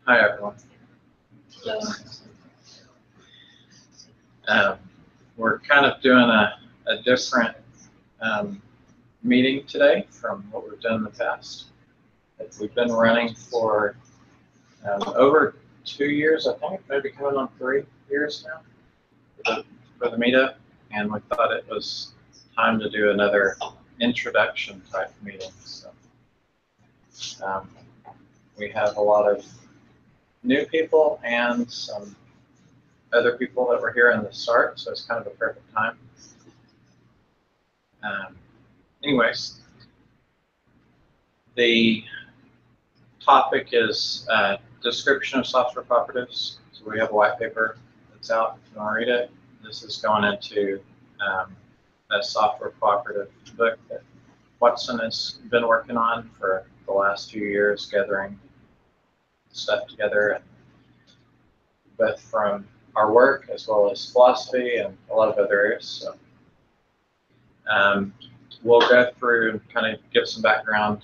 Hi, everyone. We're kind of doing a different meeting today from what we've done in the past. We've been running for over 2 years, I think, maybe coming on 3 years now for the meetup, and we thought it was time to do another introduction type meeting. So we have a lot of new people and some other people that were here in the start, so it's kind of a perfect time. Anyways, the topic is description of software cooperatives. So we have a white paper that's out if you want to read it. This is going into a software cooperative book that Watson has been working on for the last few years, gathering stuff together, and both from our work as well as philosophy and a lot of other areas. So we'll go through and kind of give some background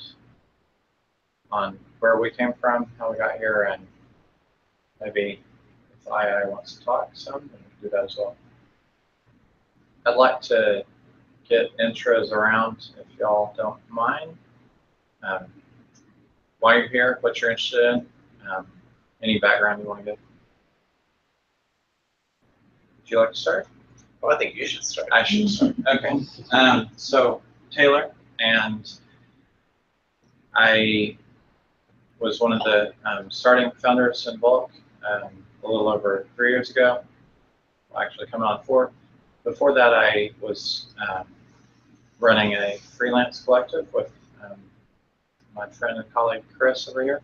on where we came from, how we got here, and maybe if II wants to talk some, then we can do that as well. I'd like to get intros around if y'all don't mind. Why you're here, what you're interested in, any background you want to give. Would you like to start? Well, I think you should start. I should start. Okay. So Taylor, and I was one of the starting founders in Vulk a little over 3 years ago. Well, actually, coming on 4. Before that, I was running a freelance collective with my friend and colleague Chris over here.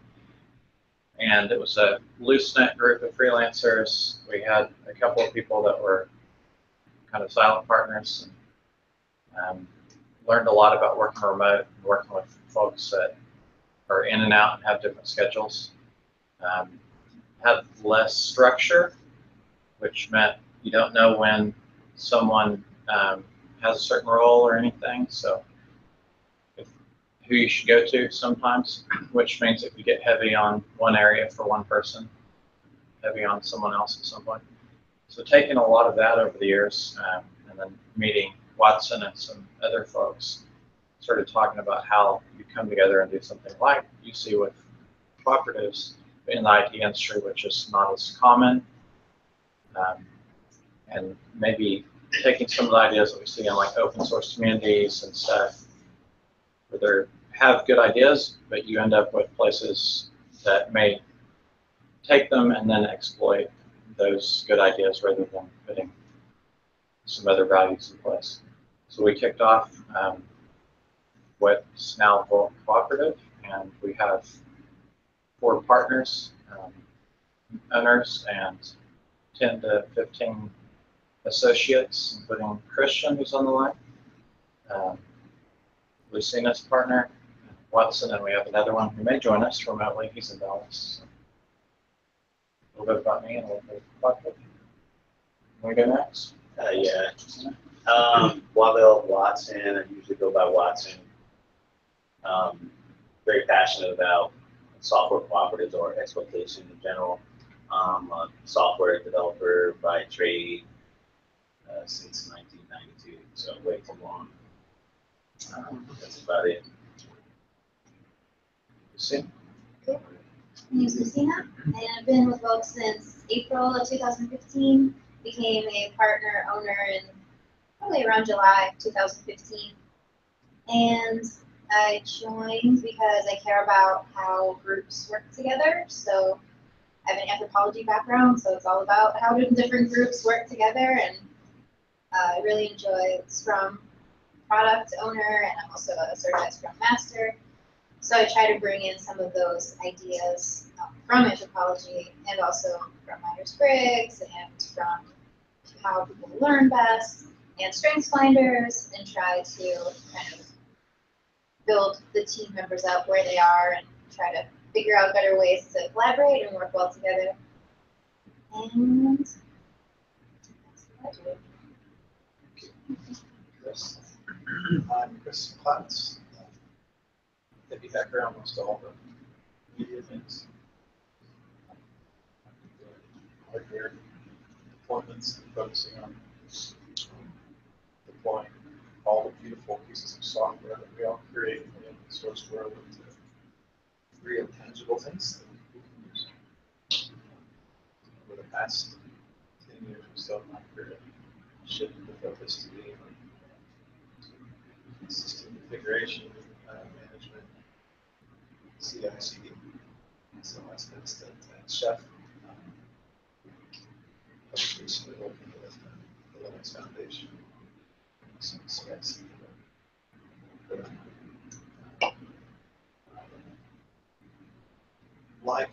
And it was a loose-knit group of freelancers. We had a couple of people that were kind of silent partners, and learned a lot about working remote and working with folks that are in and out and have different schedules. Had less structure, which meant you don't know when someone has a certain role or anything. So who you should go to sometimes, which means if you get heavy on one area for one person, heavy on someone else at some point. So taking a lot of that over the years, and then meeting Watson and some other folks, started talking about how you come together and do something like you see with cooperatives in the IT industry, which is not as common, and maybe taking some of the ideas that we see in like open source communities and stuff, where they have good ideas, but you end up with places that may take them and then exploit those good ideas rather than putting some other values in place. So we kicked off what's now Vulk Cooperative, and we have 4 partners, owners, and 10 to 15 associates, including Christian, who's on the line, Lucina's partner, Watson, and we have another one who may join us remotely. He's in Dallas. So a little bit about me and a little bit about Vulk. Can we go next? Yeah. Waddell Watson. I usually go by Watson. Very passionate about software cooperatives or exploitation in general. I'm a software developer by trade since 1992, so way too long. That's about it. See? Okay. My name is Lucina, and I've been with Vulk since April of 2015. Became a partner owner in probably around July 2015. And I joined because I care about how groups work together. So I have an anthropology background, so it's all about how do different groups work together. And I really enjoy Scrum product owner, and I'm also a certified Scrum master. So I try to bring in some of those ideas from anthropology and also from Myers-Briggs and from how people learn best and strengths finders, and try to kind of build the team members up where they are and try to figure out better ways to collaborate and work well together. And that's what I do. Chris. I'm Chris Klotz. Heavy background, most all the media things. hardware deployments and focusing on deploying all the beautiful pieces of software that we all create in the open source world into real tangible things that we can use. Over the past 10 years or so, my career shifted the focus to being system configuration, management, CI/CD. So I spent a stint at Chef, recently working with the Linux Foundation, some CI/CD. Like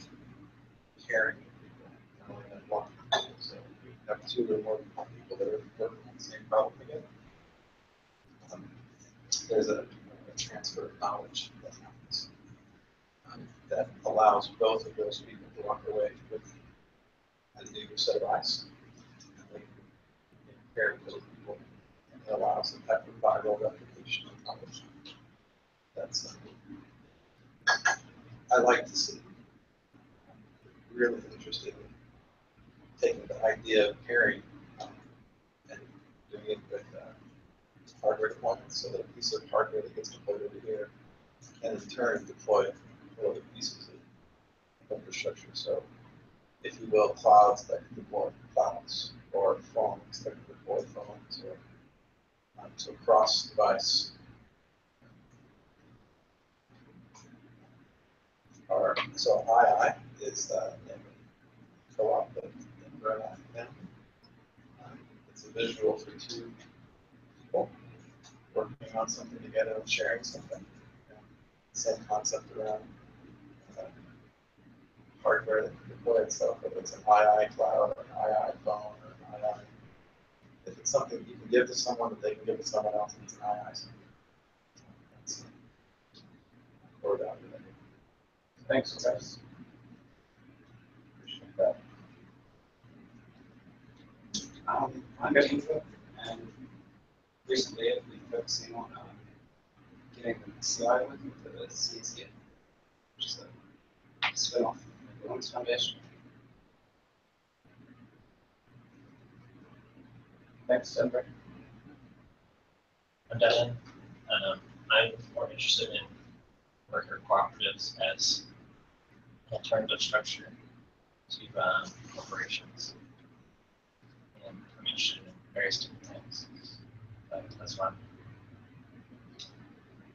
caring people, not only that one people. So we have 2 or more people that are working on the same problem together. There's a transfer of knowledge that happens that allows both of those people to walk away with a new set of eyes. And they can care for people, and it allows the type of viral replication of knowledge. That's I like to see. I'm really interested in taking the idea of pairing and doing it with hardware deployment, so that a piece of hardware that gets deployed over here can in turn deploy other pieces of infrastructure. So, if you will, clouds that can deploy clouds, or phones that can deploy phones, or so cross-device. So II is the co-op that Rhode Island family. It's a visual for 2 people working on something together and sharing something. Same concept around hardware that can deploy itself, whether it's an II cloud or an II phone or an II. If it's something you can give to someone that they can give to someone else, it's an II something. That's core value. Thanks, Chris. Appreciate that. I'm Devan, and recently I've been focusing on getting the CI working for the CNCF, which is a spin-off of the Linux Foundation. Thanks, Denver. I'm Devan. I'm more interested in worker cooperatives as an alternative structure to corporations. And I'm interested in various different things. That's fun.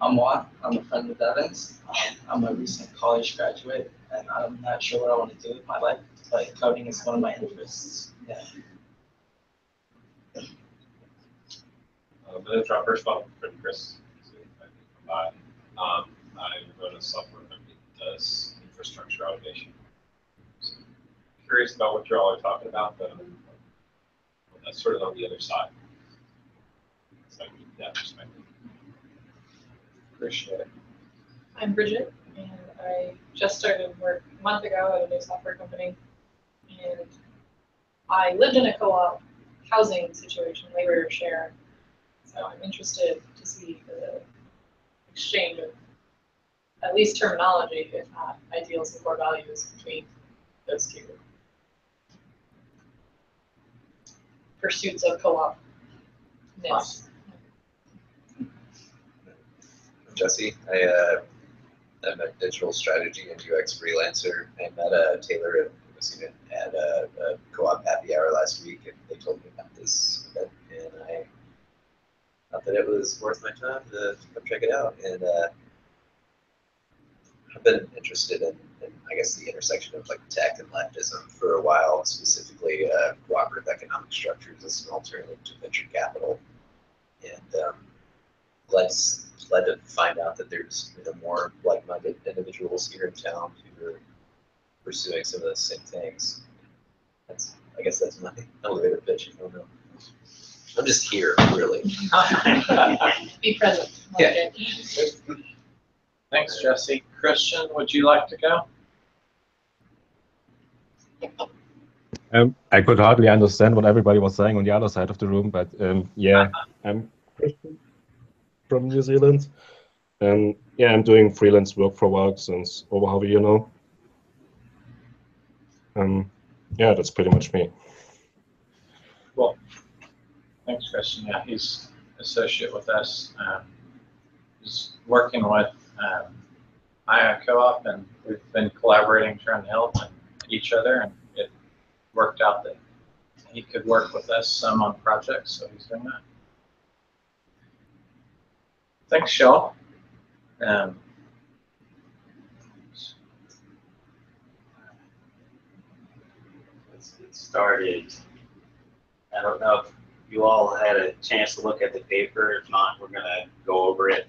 I'm Juan. I'm a friend of Devan's. I'm a recent college graduate, and I'm not sure what I want to do with my life, but coding is one of my interests. Yeah. First of all, I'm Chris. I run a software company that does infrastructure automation. So, curious about what you all are talking about, but that's sort of on the other side. So I can keep that perspective. Appreciate it. I'm Bridget, and I just started work a month ago at a new software company. And I lived in a co-op housing situation, labor share. So I'm interested to see the exchange of at least terminology, if not ideals and core values between those 2 pursuits of co-op-ness. Jesse. I'm a digital strategy and UX freelancer. I met Taylor and Lucina at a co-op happy hour last week, and they told me about this event, and I thought that it was worth my time to come check it out. And I've been interested in, I guess, the intersection of like tech and leftism for a while, specifically cooperative economic structures as an alternative to venture capital. And glad to find out that there's more like-minded individuals here in town who are pursuing some of the same things. I guess that's my elevator pitch. I don't know. I'm just here, really. Be present. Yeah. Thanks, Jesse. Christian, would you like to go? I could hardly understand what everybody was saying on the other side of the room, but yeah, I'm Christian from New Zealand. Yeah, I'm doing freelance work for a while since over half a year now. yeah, that's pretty much me. Well, thanks, Christian. Yeah, he's associate with us. He's working with Co-op, and we've been collaborating, trying to help each other, and it worked out that he could work with us some on projects, so he's doing that. Thanks, Shaw. Let's get started. I don't know if you all had a chance to look at the paper. If not, we're going to go over it.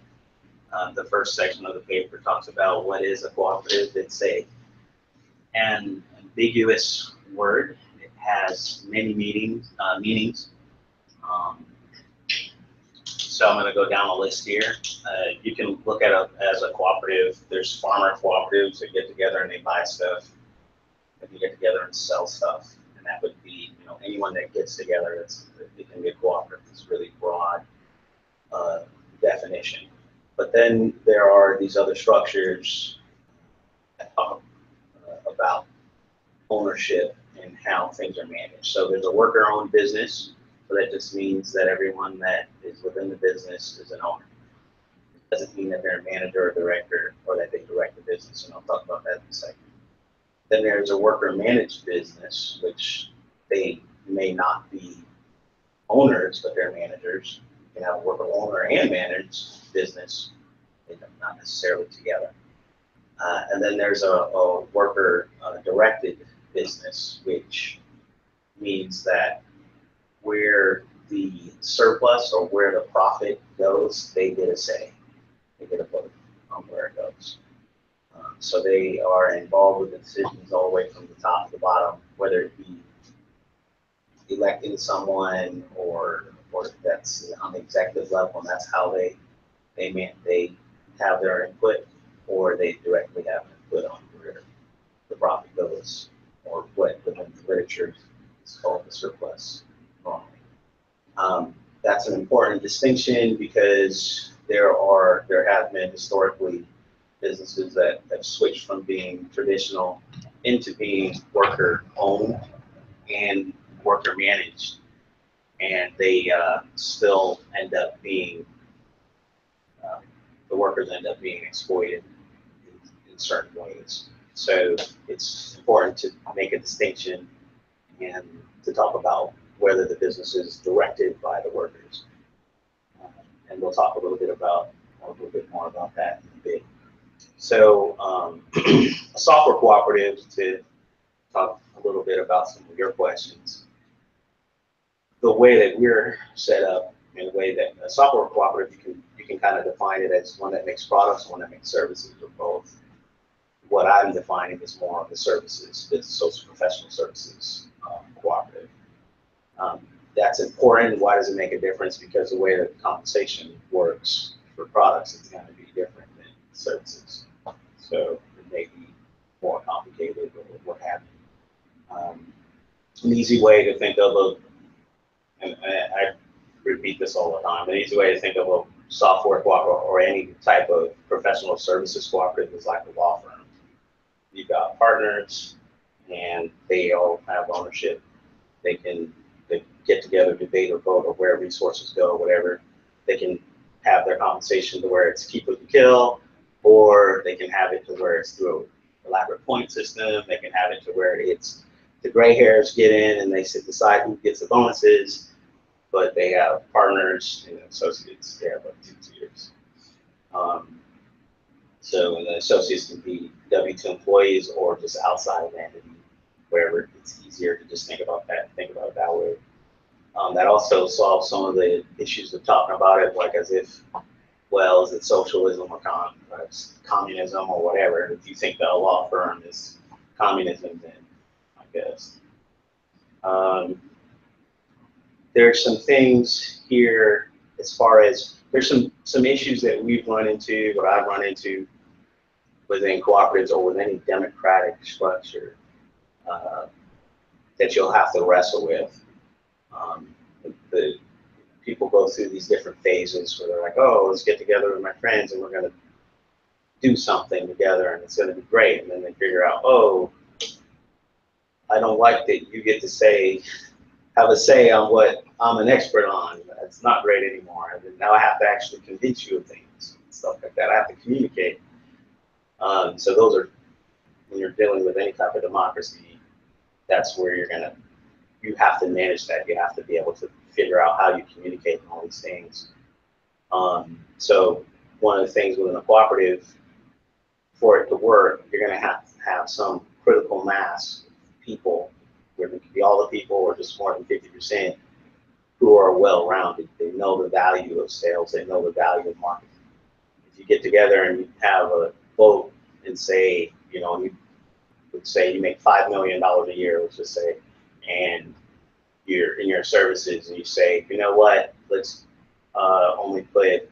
The first section of the paper talks about what is a cooperative. It's an ambiguous word. It has many meanings. So I'm going to go down the list here. You can look at it as a cooperative. There's farmer cooperatives that get together and they buy stuff. They can get together and sell stuff. And that would be, anyone that gets together, it can be a cooperative. It's a really broad definition. But then there are these other structures that talk about ownership and how things are managed. So there's a worker-owned business. So that just means that everyone that is within the business is an owner. It doesn't mean that they're a manager or director or that they direct the business, and I'll talk about that in a second. Then there's a worker-managed business, which they may not be owners, but they're managers. You can have a worker-owner and managed business, not necessarily together. And then there's a worker-directed business, which means that where the surplus or where the profit goes, they get a say. They get a vote on where it goes. So they are involved with the decisions all the way from the top to the bottom, whether it be electing someone or that's on the executive level, and that's how they have their input, or they directly have input on where the profit goes, or what within the literature is called the surplus. That's an important distinction because there have been historically businesses that have switched from being traditional into being worker-owned and worker-managed, and they still end up being, the workers end up being exploited in certain ways. So it's important to make a distinction and to talk about whether the business is directed by the workers. And we'll talk a little bit more about that in a bit. So a software cooperative, to talk a little bit about some of your questions. The way that we're set up, in a way that a software cooperative, you can kind of define it as one that makes products, one that makes services, or both. What I'm defining is more of the services, the social professional services cooperative. That's important. Why does it make a difference? Because the way that compensation works for products is going to be different than services. So it may be more complicated or what have you. An easy way to think of and I repeat this all the time, an easy way to think of a software cooperative or any type of professional services cooperative is like a law firm. You've got partners and they all have ownership. They get together, debate or vote or where resources go, whatever. They can have their compensation to where it's keep what you kill, or they can have it to where it's through an elaborate point system. They can have it to where it's the gray hairs get in and they decide who gets the bonuses, but they have partners and associates. They have like 2 tiers. So the associates can be W-2 employees or just outside of the entity, wherever it's easier to just think about it that way. That also solves some of the issues of talking about it, like as if, well, is it socialism or communism or whatever? If you think that a law firm is communism, then I guess. There's some things here as far as, there's some issues that we've run into, or I've run into within cooperatives or with any democratic structure that you'll have to wrestle with. The people go through these different phases where they're like, oh, let's get together with my friends and we're going to do something together and it's going to be great. And then they figure out, oh, I don't like that you get to have a say on what I'm an expert on. It's not great anymore. And now I have to actually convince you of things, stuff like that. I have to communicate. So those are, when you're dealing with any type of democracy, that's where you have to manage that. You have to be able to figure out how you communicate and all these things. So one of the things within a cooperative, for it to work, you're going to have some critical mass of people, whether it could be all the people or just more than 50%, who are well-rounded. They know the value of sales. They know the value of marketing. If you get together and you have a vote and say, you know, you would say you make $5 million a year, let's just say, and you're in your services, and you say, you know what, let's only put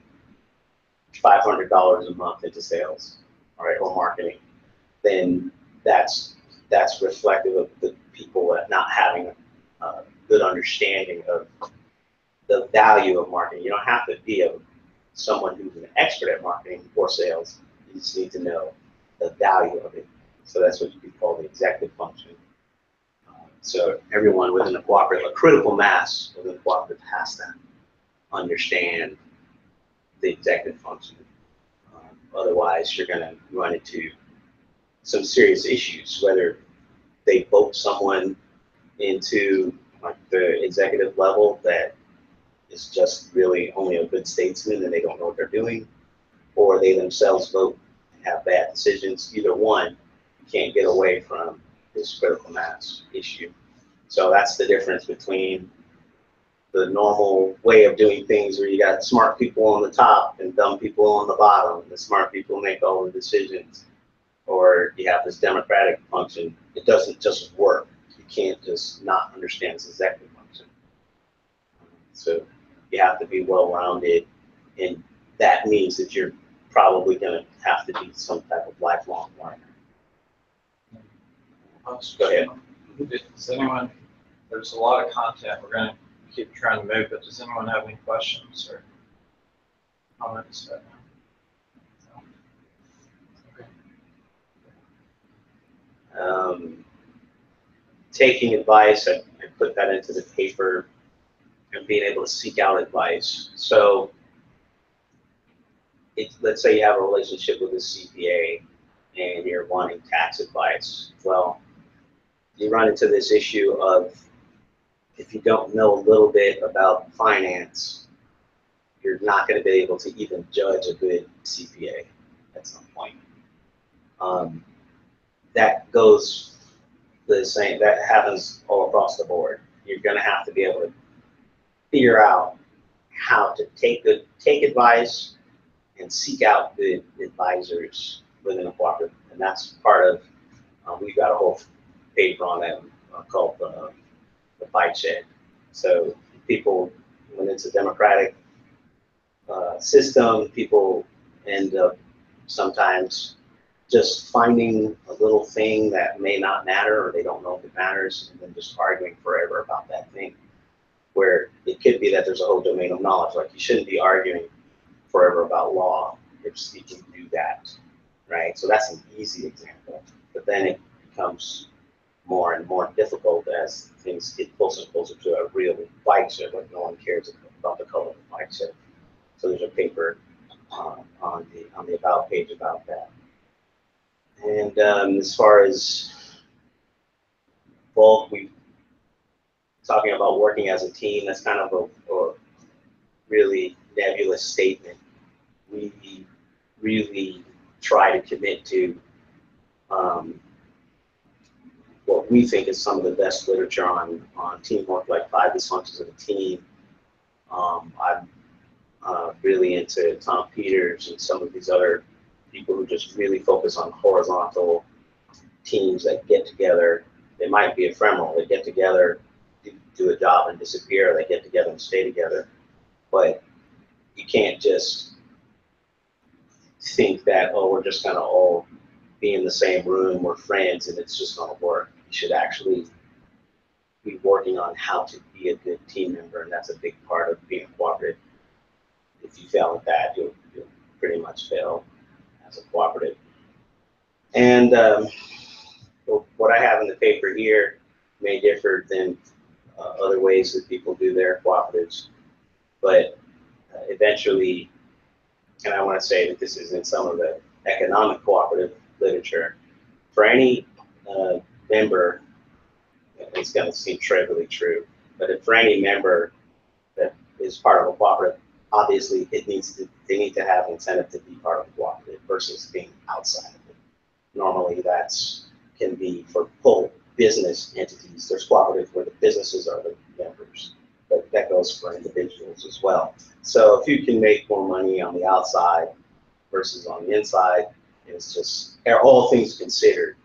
$500 a month into sales, all right, or marketing, then that's reflective of the people not having a good understanding of the value of marketing. You don't have to be someone who's an expert at marketing or sales. You just need to know the value of it. So that's what you could call the executive function. So everyone within a cooperative, a critical mass within a cooperative, has to understand the executive function. Otherwise, you're going to run into some serious issues, whether they vote someone into like the executive level that is just really only a good statesman and they don't know what they're doing, or they themselves vote and have bad decisions. Either one, you can't get away from this critical mass issue. So that's the difference between the normal way of doing things, where you got smart people on the top and dumb people on the bottom. The smart people make all the decisions, or you have this democratic function. It doesn't just work. You can't just not understand this executive function. So you have to be well-rounded, and that means that you're probably going to have to be some type of lifelong learner. Go ahead. Does anyone, there's a lot of content, we're going to keep trying to move, but does anyone have any questions or comments right now? Okay. Taking advice, I put that into the paper, and being able to seek out advice. So let's say you have a relationship with a CPA and you're wanting tax advice. Well, you run into this issue of, if you don't know a little bit about finance, you're not going to be able to even judge a good CPA at some point. That goes the same, that happens all across the board. You're going to have to be able to figure out how to take advice and seek out good advisors within a cooperative. And that's part of, we've got a whole paper on that called the bike shed. So people, when it's a democratic system, people end up sometimes just finding a little thing that may not matter, or they don't know if it matters, and then just arguing forever about that thing. Where it could be that there's a whole domain of knowledge. Like, you shouldn't be arguing forever about law if you can do that, right? So that's an easy example. But then it becomes more and more difficult as things get closer and closer to a real bike shed. Like, no one cares about the color of the bike shed. So there's a paper on the about page about that. And as far as Vulk, we talking about working as a team. That's kind of a really nebulous statement. We really try to commit to what we think is some of the best literature on teamwork, like 5 dysfunctions of a team. I'm really into Tom Peters and some of these other people who just really focus on horizontal teams that get together. They might be ephemeral. They get together, do a job, and disappear. They get together and stay together. But you can't just think that, oh, we're just going to all be in the same room, we're friends, and it's just going to work. You should actually be working on how to be a good team member, and that's a big part of being a cooperative. If you fail at that, you'll pretty much fail as a cooperative. And what I have in the paper here may differ than other ways that people do their cooperatives, but eventually, and I want to say that this is in some of the economic cooperative literature, for any member, it's going to seem trivially true, but if for any member that is part of a cooperative, obviously they need to have incentive to be part of a cooperative versus being outside of it. Normally can be for full business entities. There's cooperatives where the businesses are the members, but that goes for individuals as well. So if you can make more money on the outside versus on the inside, it's just, all things considered,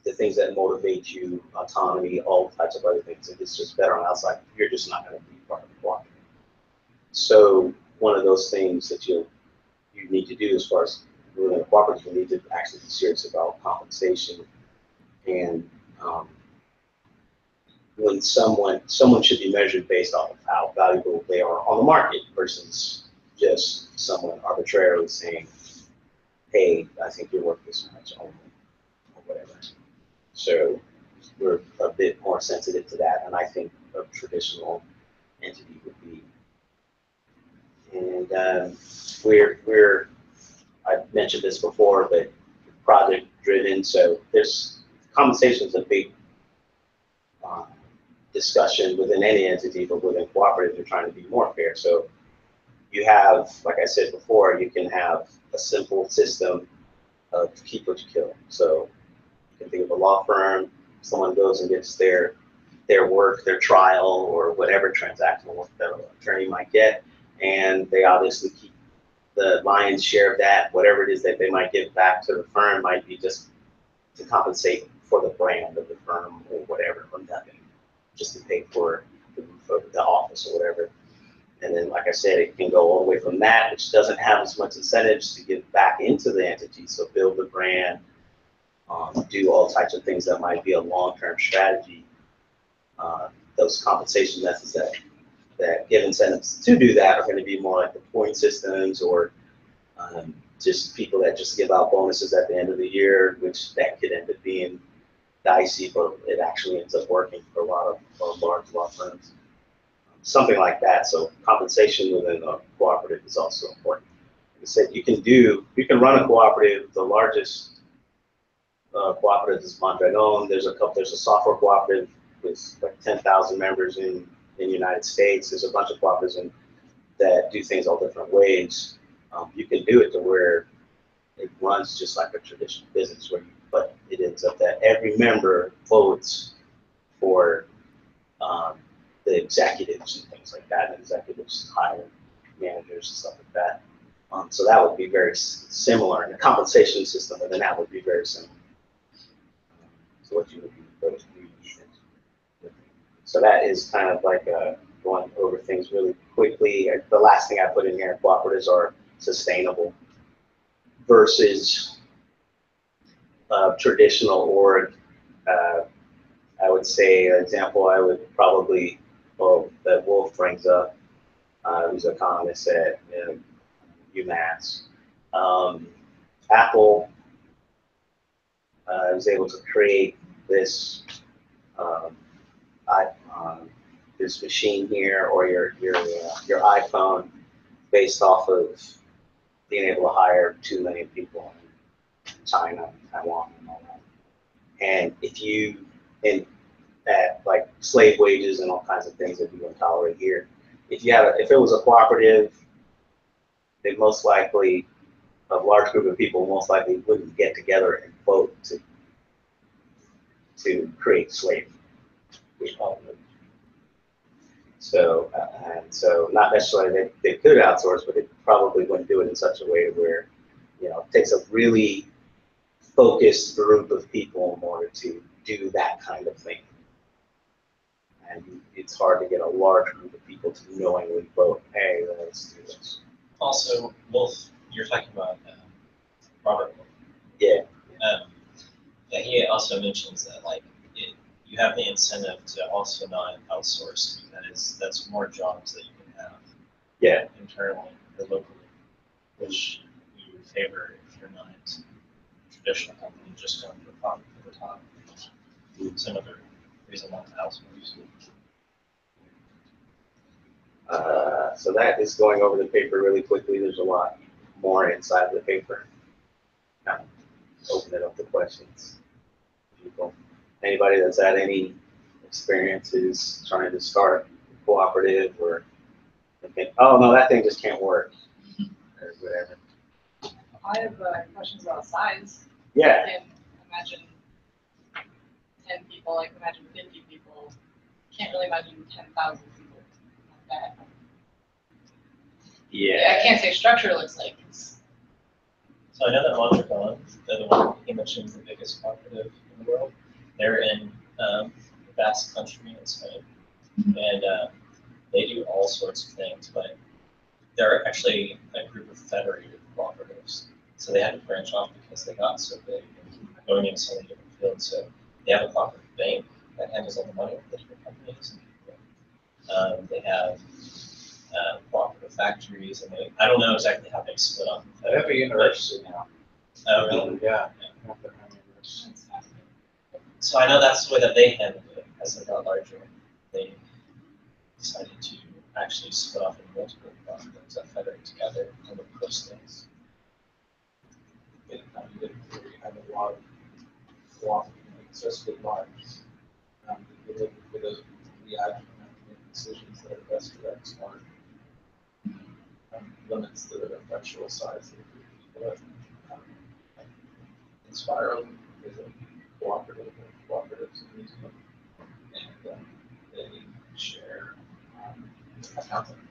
the things that motivate you, autonomy, all types of other things. If it's just better on the outside, you're just not going to be part of the cooperative. So one of those things that you need to do as far as doing a cooperative, you need to actually be serious about compensation. And when someone should be measured based off of how valuable they are on the market versus just someone arbitrarily saying, hey, I think you're worth this much only, or whatever. So we're a bit more sensitive to that, and I think a traditional entity would be. And I've mentioned this before, but project driven, so there's compensation is a big discussion within any entity, but within cooperative, you're trying to be more fair. So you have, like I said before, you can have a simple system of keep what you kill. So you can think of a law firm, someone goes and gets their work, their trial, or whatever transactional work that an attorney might get, and they obviously keep the lion's share of that. Whatever it is that they might give back to the firm might be just to compensate for the brand of the firm or whatever, or nothing, just to pay for the office or whatever. And then, like I said, it can go all the way from that, which doesn't have as much incentives to give back into the entity. So build the brand, do all types of things that might be a long-term strategy. Those compensation methods that give incentives to do that are going to be more like the point systems, or just people that just give out bonuses at the end of the year, which that could end up being dicey, but it actually ends up working for a lot of large law firms. Something like that. So compensation within a cooperative is also important. Like I said, you can run a cooperative. The largest cooperative is Mondragon. There's a software cooperative with like 10,000 members in the United States. There's a bunch of cooperatives that do things all different ways. You can do it to where it runs just like a traditional business, but it ends up that every member votes for the executives and things like that. And executives hire managers and stuff like that. So that would be very similar. And the compensation system within that would be very similar. So what you would be proposed to do. So that is kind of like going over things really quickly. The last thing I put in here, cooperatives are sustainable versus traditional org. I would say an example I would probably, that Wolf brings up, who's an economist at UMass. Apple was able to create this this machine here, or your iPhone, based off of being able to hire 2 million people in China, Taiwan, and all that. And if you, at like slave wages and all kinds of things that we wouldn't tolerate here, if it was a cooperative, they most likely, a large group of people most likely wouldn't get together and vote to create slavery. So, so not necessarily they could outsource, but they probably wouldn't do it in such a way where, it takes a really focused group of people in order to do that kind of thing. And it's hard to get a large group of people to knowingly vote, hey, let's do this. Also, Wolf, you're talking about Robert Wolf. Yeah. Yeah, he also mentions that you have the incentive to also not outsource. That's more jobs that you can have. Yeah. Internally or locally, which you favor if you're not a traditional company just going for profit for the top. It's another raise 1,000. So that is going over the paper really quickly. There's a lot more inside the paper. Now, open it up to questions. People, anybody that's had any experiences trying to start a cooperative or thinking, oh no, that thing just can't work, or whatever. I have questions about size. Yeah. And imagine 10 people, like imagine 50 people. Can't really imagine 10,000 people. Not that. Yeah. I can't say structure looks like. So I know that Mondragon, the one he mentioned is the biggest cooperative in the world. They're in the Basque Country in Spain, and they do all sorts of things, but they're actually a group of federated cooperatives. So they had to branch off because they got so big and going into so many different fields. So they have a cooperative bank that handles all the money for the different companies. They have cooperative factories, and I don't know exactly how they split up. They have a university now. Oh, really? Yeah. So I know that's the way that they handled it as they got larger. They decided to actually split off into multiple cooperatives that federate together and would push things. We have a lot of cooperative, especially large. We're looking for those reaction and make decisions that are best for that smart. Limits the effectual size of the people. Inspire is a cooperative of cooperatives in New Zealand, and they share accounting,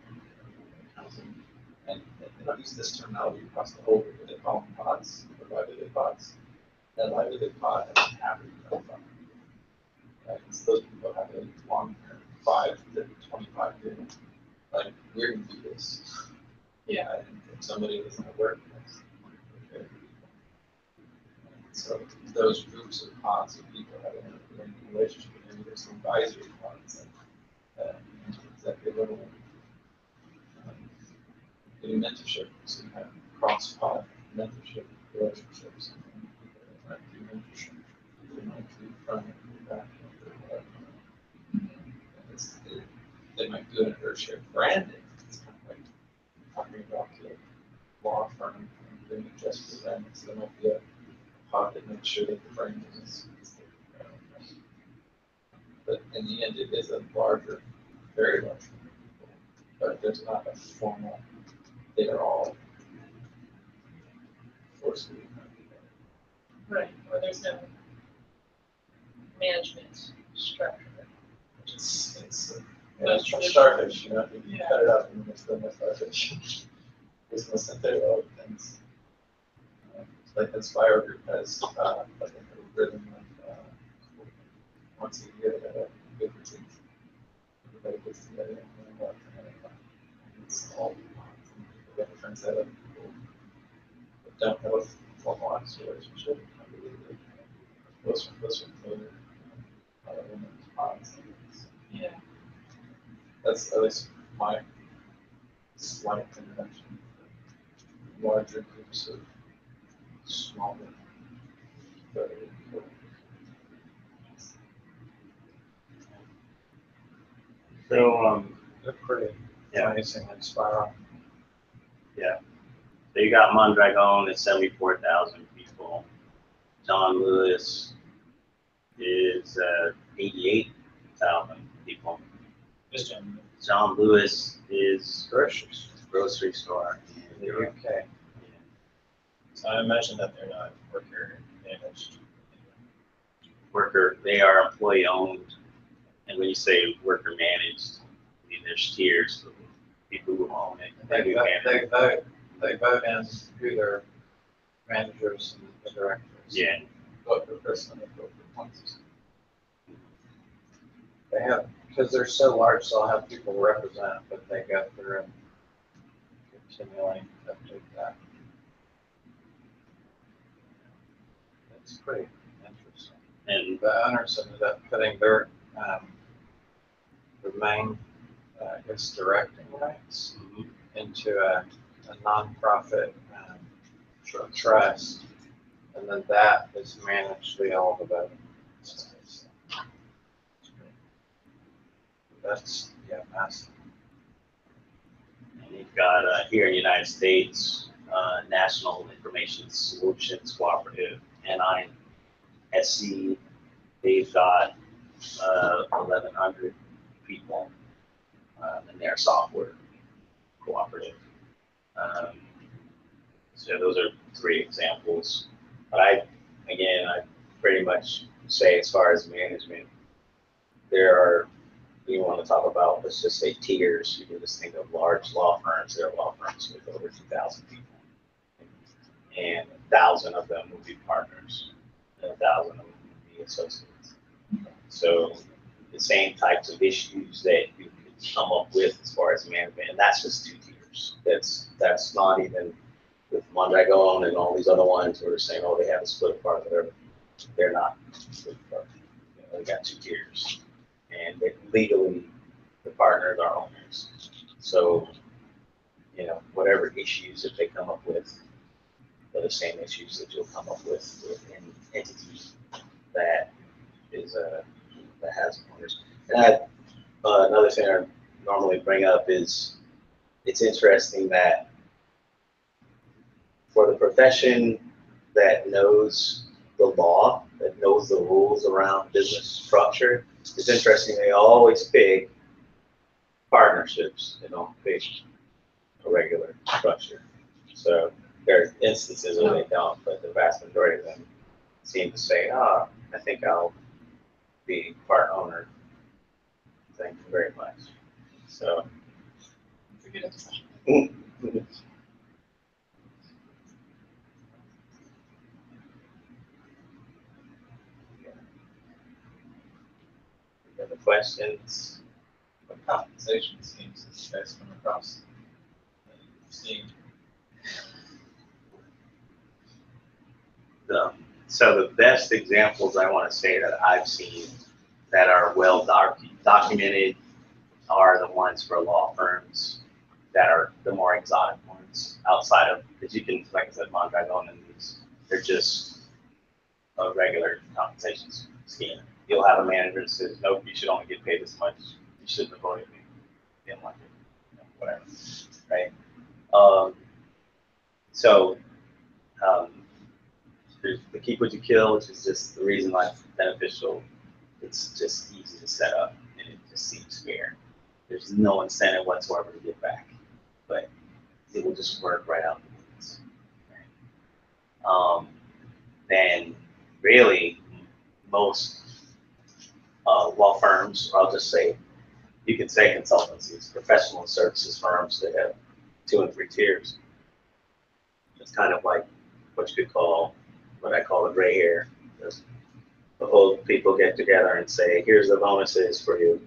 and they don't use this terminology across the whole group, but they call them pods, or livelihood pods. That livelihood pod has an average of fund. Right? So those people have a long term, 5 to 25 year, like we're going to do this. Yeah. And if somebody doesn't work, that's so those groups of pods of people have a relationship, and there's some advisory pods and executive level. Getting mentorship, so you have cross pod mentorship relationships. And people that might do mentorship, they might do front and back end. They might do an share branding. It's kind of like talking about the law firm and doing it just for them. So there might be a pod that makes sure that the brand is but in the end, it is a larger, very large group of people. But there's not a formal, they are all forcefully. Right. Or there's no management structure. It's starfish, you know, if you cut it up and it's still no starfish. There's no center things. Like Inspire Group has like a rhythm of once a year they have a good routine. Everybody gets together and work and it's all we have friends that have people that don't have a formal office relationship. Close from women's pods. Yeah. That's at least my slight introduction. Larger groups of smaller, very important. So They're pretty Yeah. amazing and spiral. yeah. So you got Mondragon at 74,000 people. John Lewis is 88,000 people. Just John. John Lewis is Groceries. grocery store. In the UK. So I imagine that they're not worker managed. Worker, they are employee owned. And when you say worker managed, I mean, there's tiers of people who own it. They do vote, manage. they vote in who their managers and the directors. Yeah. Vote for president, vote for points. They have, because they're so large, they'll have people represent, but they go through and continually update that. It's pretty interesting. And The owners ended up putting their, the main, I guess, directing rights into a nonprofit trust, and then that is managed via all the voting. It's That's, yeah, massive. And you've got here in the United States, National Information Solutions Cooperative, NISC. They've got 1,100 people in their software cooperative. So those are 3 examples. But I pretty much say as far as management, there are, you want to talk about, let's just say tiers. You can just think of large law firms. There are law firms with over 2,000 people. And 1,000 of them will be partners. And 1,000 of them will be associates. So the same types of issues that you could come up with as far as management, and that's just 2 tiers. That's not even with Mondragon and all these other ones who are saying, oh, they have a split apart, whatever. They're not split apart. You know, they got 2 tiers. And they, legally, the partners are owners. So, you know, whatever issues that they come up with are the same issues that you'll come up with any entity that is that has owners. And another thing I normally bring up is it's interesting that for the profession that knows the law, that knows the rules around business structure, it's interesting they always pick partnerships. They don't pick a regular structure. So there are instances where they don't, but the vast majority of them seem to say, I think I'll be part owner. Thank you very much. So It's a good discussion. Other questions? What compensation schemes did you guys come across? Seeing So the best examples I want to say that I've seen that are well documented are the ones for law firms that are the more exotic ones outside of, because you can, like I said, Mondragon and these, they're just a regular compensation scheme. You'll have a manager that says, nope, you should only get paid this much. You shouldn't have voted me. Didn't like it, whatever, right? There's the keep what you kill, which is just the reason why it's beneficial. It's just easy to set up and it just seems fair. There's no incentive whatsoever to get back, but it will just work right out the gates. Then really most law firms, or I'll just say, you can say consultancies, professional services firms that have 2 and 3 tiers. It's kind of like what you could call, what I call a gray hair. The whole people get together and say, here's the bonuses for you.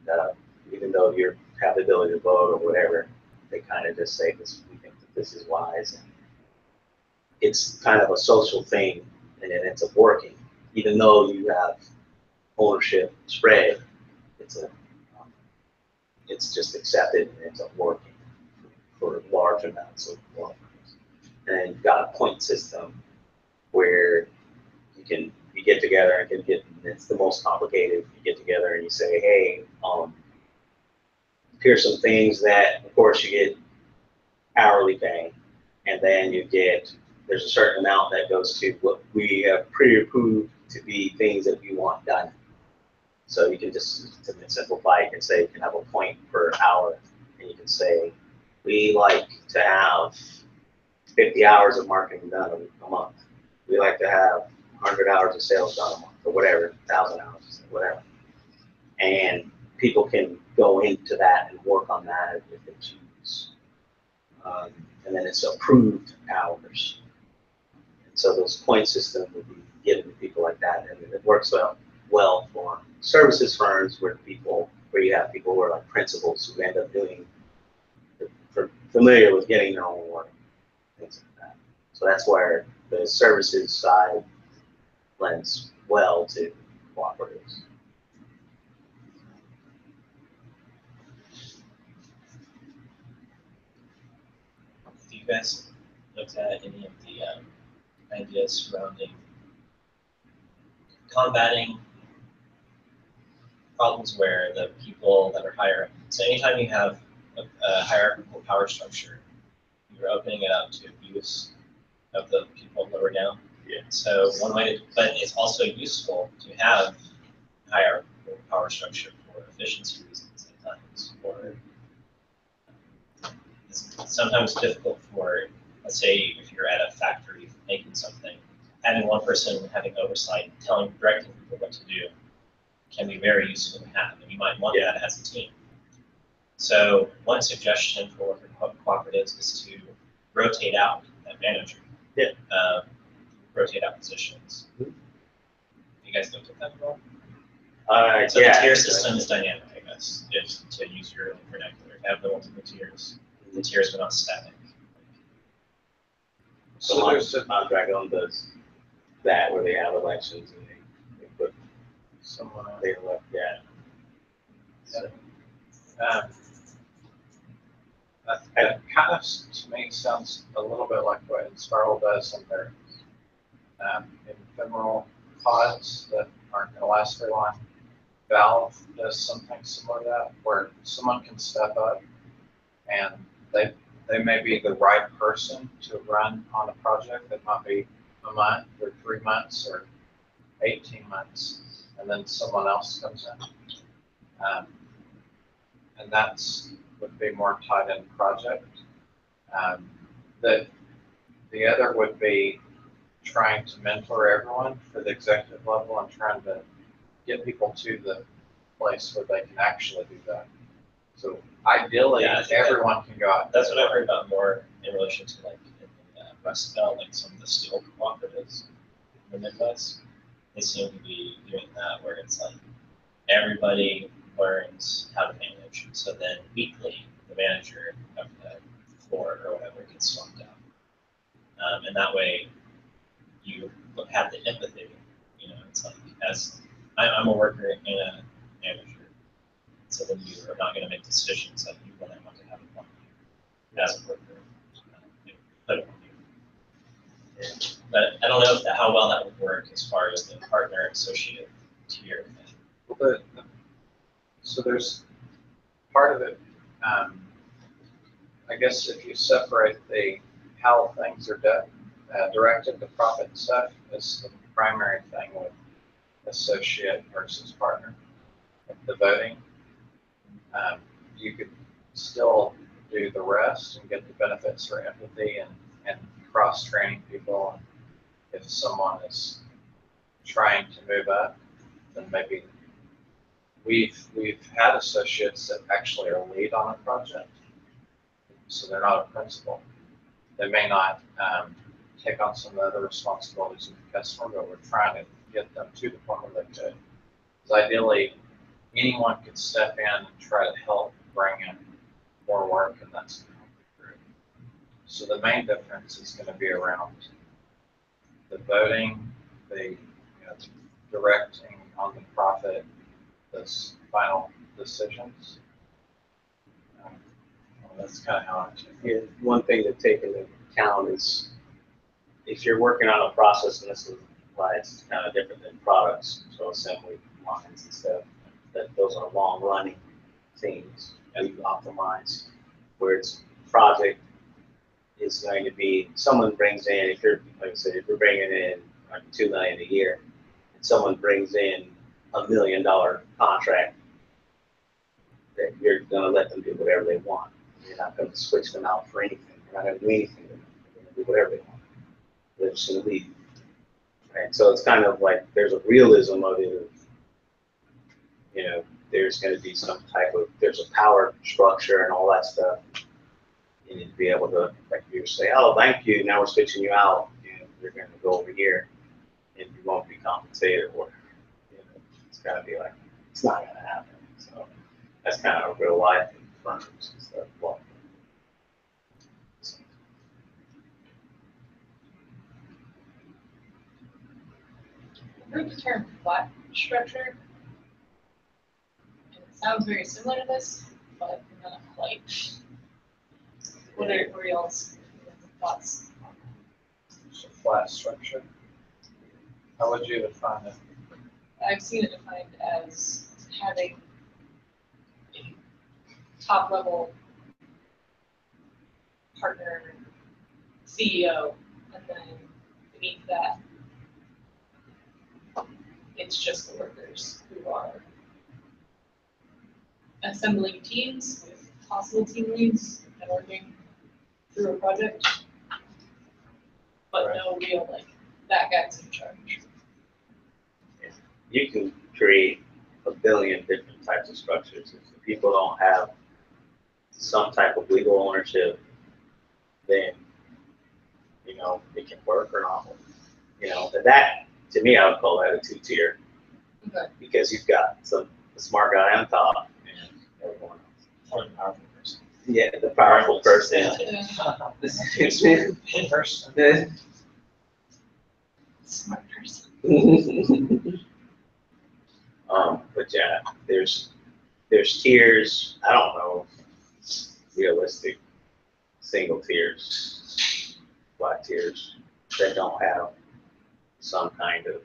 And even though you have the ability to vote or whatever, they kind of just say, we think that this is wise. And it's kind of a social thing, and it ends up working. Even though you have ownership spread, it's just accepted and ends up working for large amounts of law firms. And you've got a point system where you get together and it's the most complicated. You get together and you say, hey, here's some things that, of course, you get hourly pay, and then there's a certain amount that goes to what we have pre-approved to be things that we want done. So you can just, to simplify, you can say you can have a point per hour, and you can say, we like to have 50 hours of marketing done a month. We like to have 100 hours of sales done a month, or whatever, 1,000 hours, whatever. And people can go into that and work on that if they choose. And then it's approved hours. And so those point systems will be given to people like that, and it works well for services firms where you have people who are like principals who end up familiar with getting their own work, things like that. So that's where the services side lends well to cooperatives. Have you guys looked at any of the ideas surrounding combating problems where the people that are higher, so anytime you have a hierarchical power structure, you're opening it up to abuse of the people lower down. Yeah. So one way, but it's also useful to have hierarchical power structure for efficiency reasons at times, or it's sometimes difficult for, let's say, if you're at a factory making something, having one person having oversight, directing people what to do, can be very useful to have, and you might want that as a team. So one suggestion for worker cooperatives is to rotate out that manager. Yeah. Rotate out positions. You guys looked at that at all? So Yeah. the tier system is dynamic, I guess, if to use your vernacular, to have the multiple tiers. The tiers are not static. So there's a contract on does that where they have elections and they put Someone else. they elect So, that kind of, to me, sounds a little bit like what Inspiral does in their ephemeral pods that aren't going to last very long. Valve does something similar to that, where someone can step up and they may be the right person to run on a project that might be a month or 3 months or 18 months, and then someone else comes in. And that's would be more tied in project. The other would be trying to mentor everyone for the executive level and trying to get people to the place where they can actually do that. So ideally, Yeah, I think everyone can go out. That's what I've heard about more in relation to like in West Belt, like some of the steel cooperatives in the Midwest. They seem to be doing that where it's like everybody learns how to manage. So then weekly, the manager of the floor or whatever gets swapped out. And that way you have the empathy, you know, it's like as I'm a worker and a manager. So then you are not going to make decisions that you want to have upon you as a worker. Put it on you. Yeah. But I don't know how well that would work as far as the partner associate tier thing. Well, so there's part of it, I guess if you separate the how things are done, directed to profit stuff is the primary thing with associate versus partner. The voting, you could still do the rest and get the benefits for empathy and cross-training people. And if someone is trying to move up, then maybe we've had associates that actually are lead on a project, so they're not a principal. They may not take on some of the other responsibilities of the customer, but we're trying to get them to the point where they could. Because ideally, anyone could step in and try to help bring in more work, and that's going to help the group. So the main difference is going to be around the voting, the directing on the profit, those final decisions. That's kind of how I take it. one thing to take into account is if you're working on a process, and this is why it's kind of different than products, so assembly lines and stuff, that those are long running things and you optimize. Where it's project is going to be someone brings in, if you're like I said, if you're bringing in like $2 million a year, and someone brings in $1 million contract, that you're going to let them do whatever they want. You're not going to switch them out for anything. You're not going to do anything to them. They're going to do whatever they want. They're just going to leave. Right? So it's kind of like there's a realism of it. Of, you know, there's going to be some type of, there's a power structure and all that stuff. You need to be able to, like you say, oh, thank you, now we're switching you out. And you're going to go over here and you won't be compensated or, you know, it's got to be like, it's not going to happen. So that's kind of real life in firms and stuff. Well, I've heard the term flat structure. And it sounds very similar to this, but not quite. What are y'all's thoughts? It's a flat structure. How would you define it? I've seen it defined as having a top level partner, CEO, and then beneath that, it's just the workers who are assembling teams with possible team leads and working through a project, but no real like that guy's in charge. You can create a billion different types of structures. If the people don't have some type of legal ownership, then, you know, it can work or not work. You know, and that, to me, I would call that a two-tier. Okay. Because you've got the smart guy on top and everyone else. Or the powerful person. Yeah, the powerful person. This person. Smart person. But yeah, there's tiers. I don't know, realistic single tiers, flat tiers that don't have some kind of,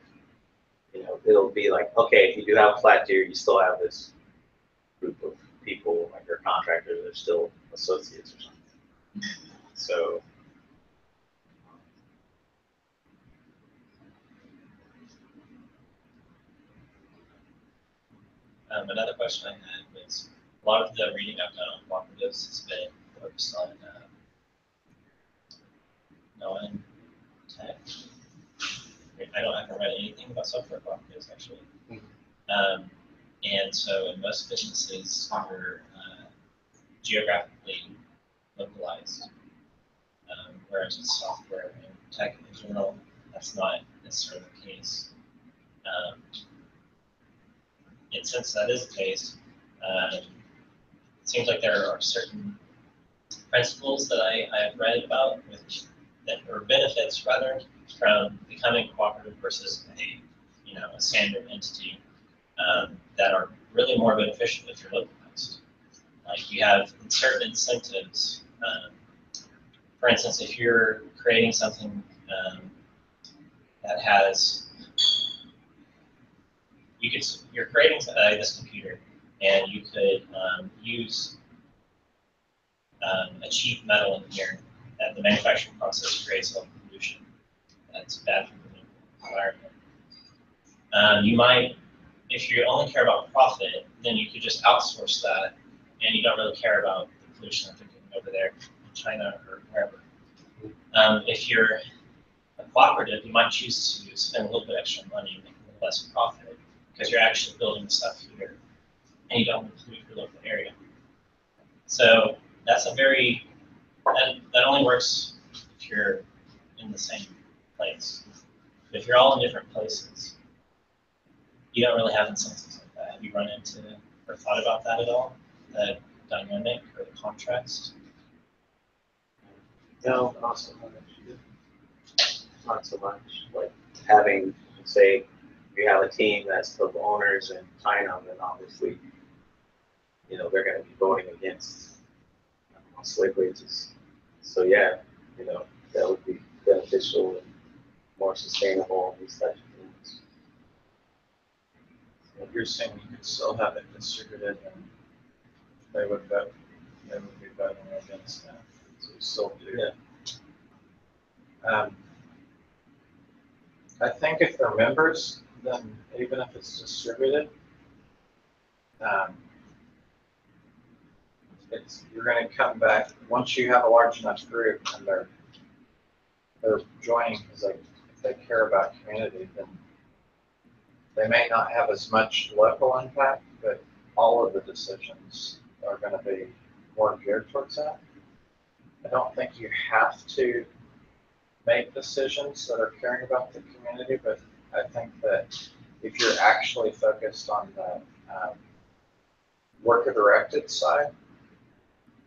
you know, it'll be like, okay, if you do have a flat tier, you still have this group of people, like your contractors, they're still associates or something. So. Another question I had was, a lot of the reading I've done on cooperatives has been focused on non-tech. I haven't read anything about software cooperatives actually. And so in most businesses, you're geographically localized, whereas with software and tech in general, that's not necessarily the case. And since that is the case, it seems like there are certain principles that I have read about, or benefits rather, from becoming cooperative versus a standard entity that are really more beneficial if you're localized. Like you have certain incentives. For instance, if you're creating something that has you're creating this computer, and you could use a cheap metal in here that the manufacturing process creates a lot of pollution. That's bad for the environment. You might, if you only care about profit, then you could just outsource that, and you don't really care about the pollution that they're doing over there in China or wherever. If you're a cooperative, you might choose to spend a little bit extra money and make a little less profit, because you're actually building stuff here, and you don't include your local area. So that's that only works if you're in the same place. But if you're all in different places, you don't really have incentives like that. Have you run into or thought about that at all? The dynamic or the contrast? No, not so much. Not so much. Like having, say, you have a team that's of owners in China, then obviously, you know, they're going to be voting against slave wages. So yeah, you know, that would be beneficial and more sustainable, these types of things. Well, you're saying you could still have it distributed, and they would be voting against that. So you still do. Yeah. I think if they're members, then even if it's distributed, you're going to come back once you have a large enough group, and they're joining because if they care about community, then they may not have as much local impact, but all of the decisions are going to be more geared towards that. I don't think you have to make decisions that are caring about the community, but I think that if you're actually focused on the worker-directed side,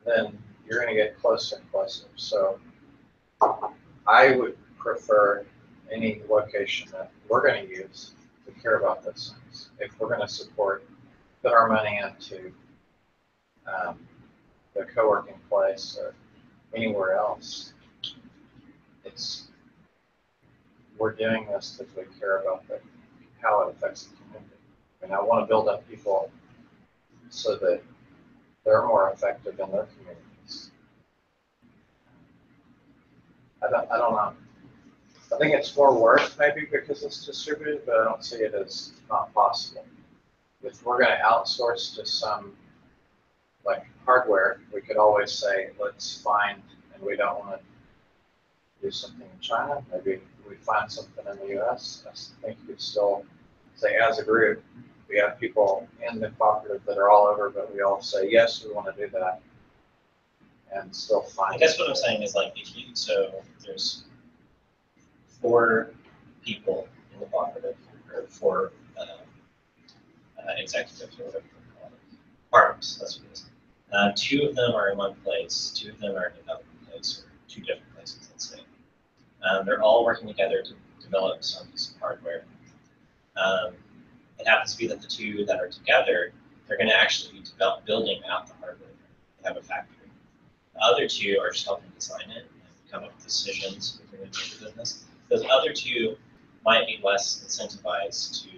then you're going to get closer and closer. So I would prefer any location that we're going to use to care about those things. If we're going to put our money into the co-working place or anywhere else, we're doing this because we care about how it affects the community. I mean, I want to build up people so that they're more effective in their communities. I don't know. I think it's more work maybe because it's distributed, but I don't see it as not possible. If we're going to outsource to some like hardware, we could always say, let's find, and we don't want to do something in China, maybe we find something in the US. I think you could still say as a group, we have people in the cooperative that are all over, but we all say, yes, we want to do that. And still find. I guess what I'm saying is like, so there's 4 people in the cooperative, or 4 executives, or whatever you call it. Partners, that's what it is. 2 of them are in one place, 2 of them are in another place, or 2 different places, let's say. They're all working together to develop some piece of hardware. It happens to be that the 2 that are together, they're going to actually be building out the hardware. They have a factory. The other 2 are just helping design it and come up with decisions if we're going to make the business. Those other 2 might be less incentivized to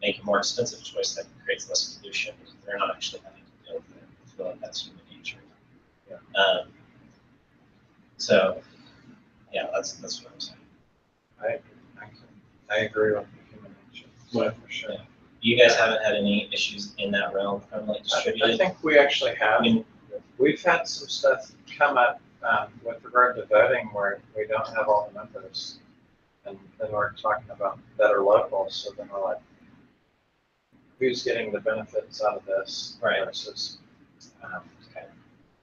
make a more expensive choice that creates less pollution because they're not actually having to build it. I feel like that's human nature. Yeah. So, yeah, that's what I'm saying. I agree with human nature. Yeah, for sure. Yeah. You guys haven't had any issues in that realm from like distributed? I think we actually have. We've had some stuff come up with regard to voting where we don't have all the members. And then we're talking about that are local. So then we're like, who's getting the benefits out of this versus,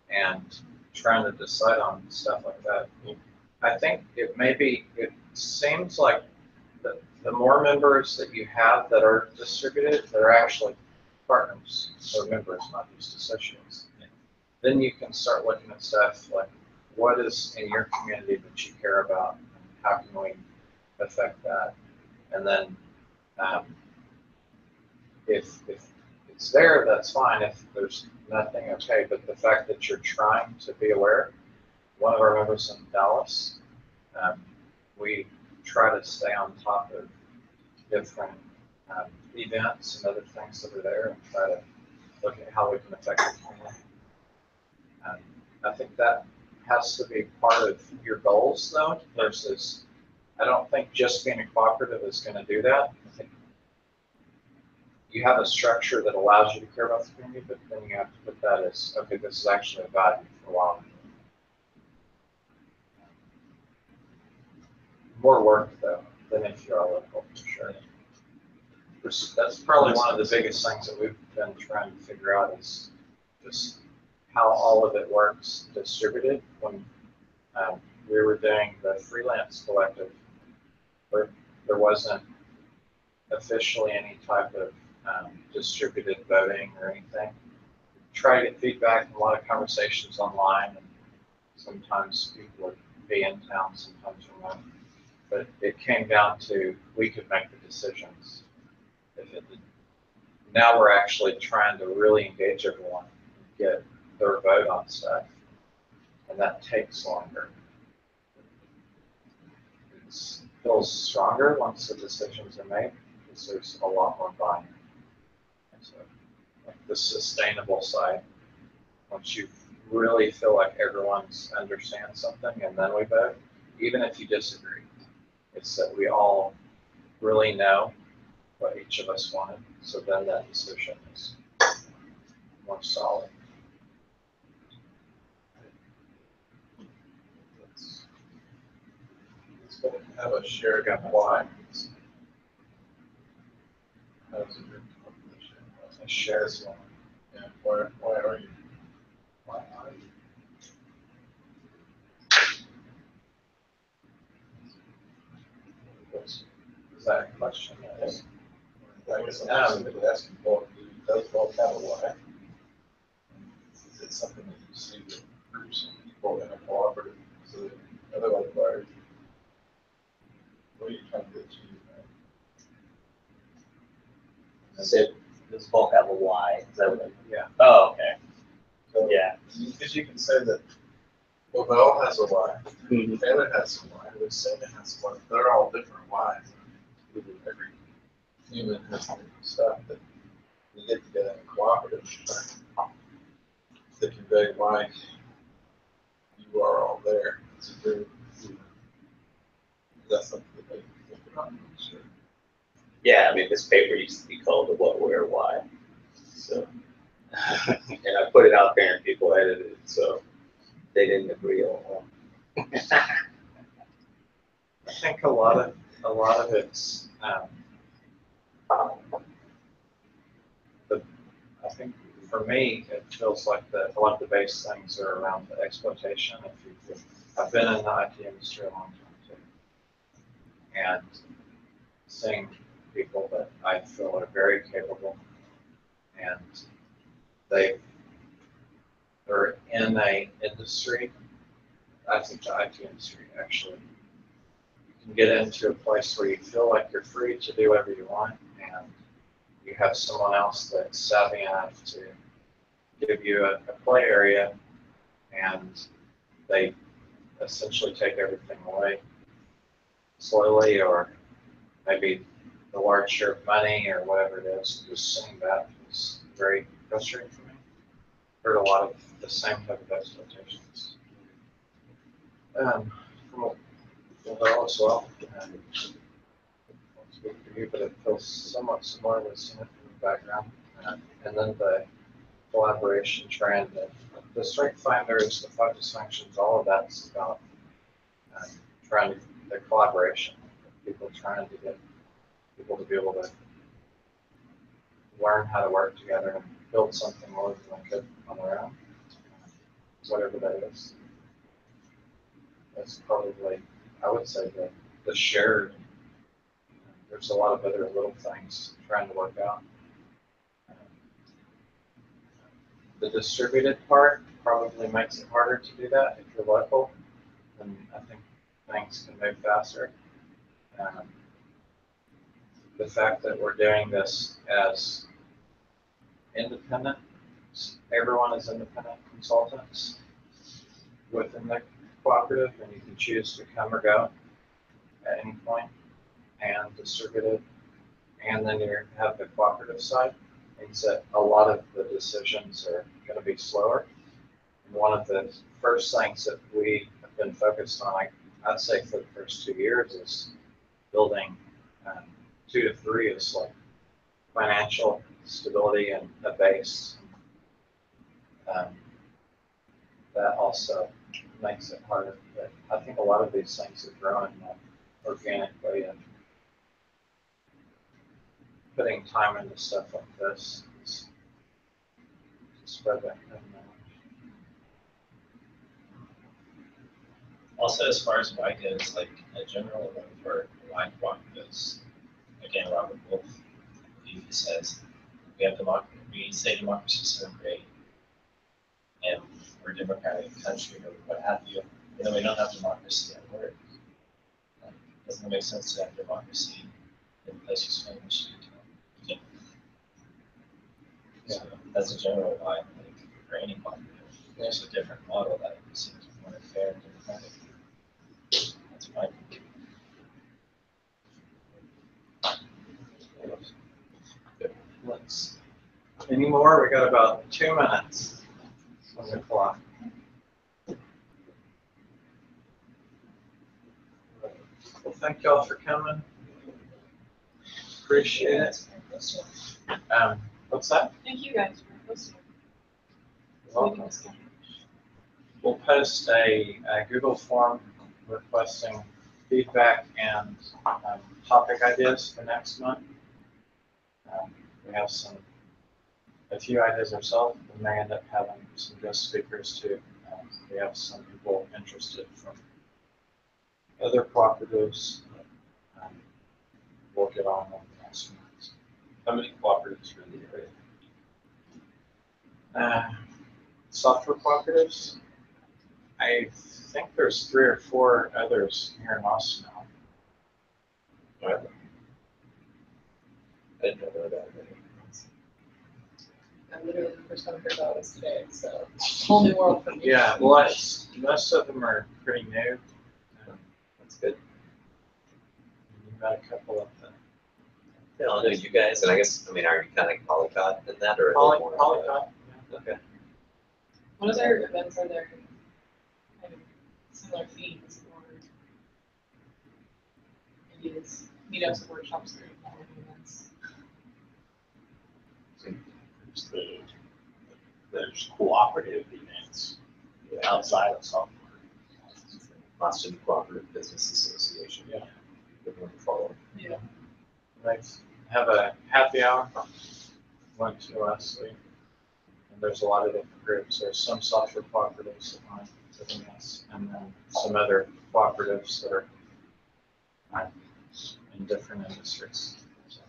and trying to decide on stuff like that. I think it seems like the more members that you have that are distributed, that are actually partners or members, not just associates. Then you can start looking at stuff like what is in your community that you care about, and how can we affect that? And then if it's there, that's fine. If there's nothing, okay. But the fact that you're trying to be aware, one of our members in Dallas, we try to stay on top of different events and other things that are there and try to look at how we can affect the community. I think that has to be part of your goals, though, versus I don't think just being a cooperative is going to do that. I think you have a structure that allows you to care about the community, but then you have to put that as, okay, this is actually a value for a while. More work, though, than if you're all local, for sure. That's probably one of the biggest things that we've been trying to figure out is just how all of it works distributed. When we were doing the freelance collective, where there wasn't officially any type of distributed voting or anything. Try to get feedback and a lot of conversations online, and sometimes people would be in town, sometimes remote. But it came down to we could make the decisions. If it did. Now we're actually trying to really engage everyone and get their vote on stuff, and that takes longer. It feels stronger once the decisions are made because there's a lot more buy-in. So, like the sustainable side, once you really feel like everyone's understands something, and then we vote, even if you disagree, it's that we all really know what each of us wanted, so then that decision is more solid. It's going to have a shared why. How does it A shared one. Yeah, why are you? Why are you? Is that a question? Yes. I guess I'm asking Vulk, does Vulk have a why? Is it something that you see with groups of people in a cooperative? So otherwise, what are you trying to achieve? I said, does Vulk have a why? Is that what? Yeah. Oh, okay. So, Yeah. Because you can say that Lavelle has a why, Mhm. Taylor has a why, Lucina has a why. They're all different whys. Every human stuff that you get together in a cooperative to convey why you are all there. It's a very, that's something that they think about. Sure. Yeah, I mean, this paper used to be called the What, Where, Why. So, and I put it out there and people edited it, so they didn't agree on it. I think a lot of it's I think for me it feels like a lot of the base things are around the exploitation. I've been in the IT industry a long time too, and seeing people that I feel are very capable, and they're in a industry. I think the IT industry actually, you can get into a place where you feel like you're free to do whatever you want, and you have someone else that's savvy enough to give you a play area, and they essentially take everything away slowly, or maybe the large share of money or whatever it is. Just seeing that is very frustrating for me. Heard a lot of the same type of expectations. From Will as well. I'll speak for you, but it feels somewhat similar to seeing it from the background. And then the collaboration trend, the strength finders, the focus functions, all of that's about trying to, the collaboration, people trying to get people to be able to learn how to work together and build something more than they could on their own, whatever that is. That's probably, I would say, the shared. There's a lot of other little things trying to work out. The distributed part probably makes it harder to do that if you're local, and I think things can move faster. The fact that we're doing this as independent, everyone is independent consultants within the cooperative, and you can choose to come or go at any point, and distributed, and then you have the cooperative side. Means that a lot of the decisions are going to be slower. And one of the first things that we have been focused on, I'd say for the first 2 years, is building 2 to 3 is like financial stability and a base. That also makes it harder. But I think a lot of these things are growing organically, and putting time into stuff like this is to spread that kind of knowledge. Also, as far as why goes, like a general one for why cooperatives, again, Robert Wolf, he says we have democracy. We say democracy is so great, and we're a democratic country or what have you. You know, we don't have democracy at work. Doesn't it make sense to have democracy in places where we should? So that's a general why, like, for any cooperative. There's a different model that seems more fair and democratic. That's fine. Let's. Any more? We got about 2 minutes on the clock. Well, thank y'all for coming. Appreciate it. What's that? Thank you guys for hosting. You're welcome. We'll post a Google form requesting feedback and topic ideas for next month. We have a few ideas ourselves. We may end up having some guest speakers too. We have some people interested from other cooperatives. We'll get on with the next month. How many cooperatives are in the area? Software Cooperatives. I think there's 3 or 4 others here in Austin now. I didn't know that. I literally the first time I heard about this today, so it's a whole new world for me. Yeah, well, most of them are pretty new. That's good. You've got a couple of them. Yeah, I know you guys, and I guess, I mean, are you kind of polycot in that, or a little more? Polycot. Okay. What other events are there? Kind of similar themes or ideas, meetups, workshops, or events? There's cooperative events outside of software. Boston Cooperative Business Association. Yeah. Good one to follow. Yeah. Like have a happy hour. Went to last week. And there's a lot of different groups. There's some software cooperatives that want to join us, and then some other cooperatives that are in different industries. So,